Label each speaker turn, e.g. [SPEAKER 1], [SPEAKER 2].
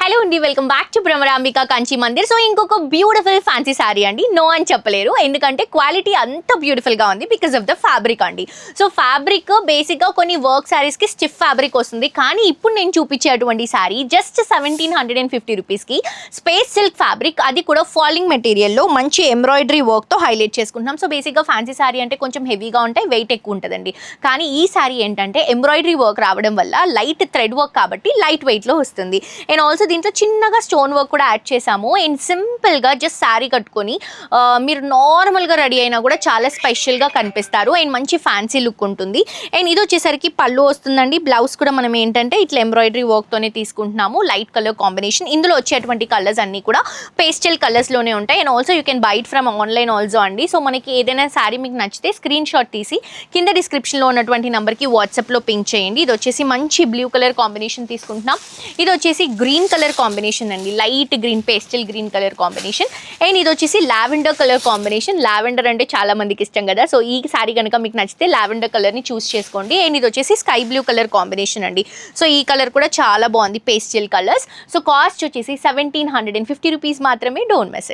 [SPEAKER 1] Hello అండి, welcome back to Bhramarambika Kanchi Mandir. So ఇంకొక beautiful fancy sari అండి. నో అని చెప్పలేరు, ఎందుకంటే క్వాలిటీ అంత బ్యూటిఫుల్ గా ఉంది బికాస్ ఆఫ్ ద ఫ్యాబ్రిక్ అండి. సో ఫ్యాబ్రిక్ బేసిక్ గా కొన్ని వర్క్ శారీస్ కి స్టిఫ్ ఫ్యాబ్రిక్ వస్తుంది, కానీ ఇప్పుడు నేను చూపించేటువంటి శారీ జస్ట్ 1750 రూపీస్ కి స్పేస్ సిల్క్ ఫ్యాబ్రిక్, అది కూడా ఫాలింగ్ మెటీరియల్ లో మంచి ఎంబ్రాయిడరీ వర్క్ తో హైలైట్ చేసుకుంటున్నాం. సో బేసిక్ గా ఫ్యాన్సీ శారీ అంటే కొంచెం హెవీగా ఉంటాయి, వెయిట్ ఎక్కువ ఉంటుందండి. కానీ ఈ శారీ ఏంటంటే ఎంబ్రాయిడరీ వర్క్ రావడం వల్ల లైట్ థ్రెడ్ వర్క్ కాబట్టి లైట్ వెయిట్ లో వస్తుంది. అండ్ ఆల్సో దీంట్లో చిన్నగా స్టోన్ వర్క్ కూడా యాడ్ చేసాము. అండ్ సింపుల్గా జస్ట్ శారీ కట్టుకొని మీరు నార్మల్గా రెడీ అయినా కూడా చాలా స్పెషల్గా కనిపిస్తారు. అండ్ మంచి ఫ్యాన్సీ లుక్ ఉంటుంది. అండ్ ఇది వచ్చేసరికి పళ్ళు వస్తుందండి. బ్లౌజ్ కూడా మనం ఏంటంటే ఇట్లా ఎంబ్రాయిడరీ వర్క్తోనే తీసుకుంటున్నాము. Light colour combination. ఇందులో వచ్చేటువంటి కలర్స్ అన్నీ కూడా పేస్టల్ కలర్స్లోనే ఉంటాయి. And also you can buy it from online also అండి. సో మనకి ఏదైనా శారీ మీకు నచ్చితే స్క్రీన్ షాట్ తీసి కింద డిస్క్రిప్షన్లో ఉన్నటువంటి నెంబర్కి వాట్సాప్లో పింక్ చేయండి. ఇది వచ్చేసి మంచి బ్లూ కలర్ కాంబినేషన్ తీసుకుంటున్నాం. ఇది వచ్చేసి గ్రీన్ కలర్ కాంబినేషన్ అండి, light green, pastel green colour combination. And ఇది వచ్చేసి లావెండర్ కలర్ కాంబినేషన్. లావెండర్ అంటే చాలా మందికి ఇష్టం కదా, సో ఈ శారీ కనుక మీకు నచ్చితే లావెండర్ కలర్ని చూస్ చేసుకోండి. అండ్ ఇది వచ్చేసి స్కై బ్లూ కలర్ కాంబినేషన్ అండి. సో ఈ కలర్ కూడా చాలా బాగుంది, పేస్టల్ కలర్స్. సో కాస్ట్ వచ్చేసి 1750 రూపీస్ మాత్రమే. Don't miss it.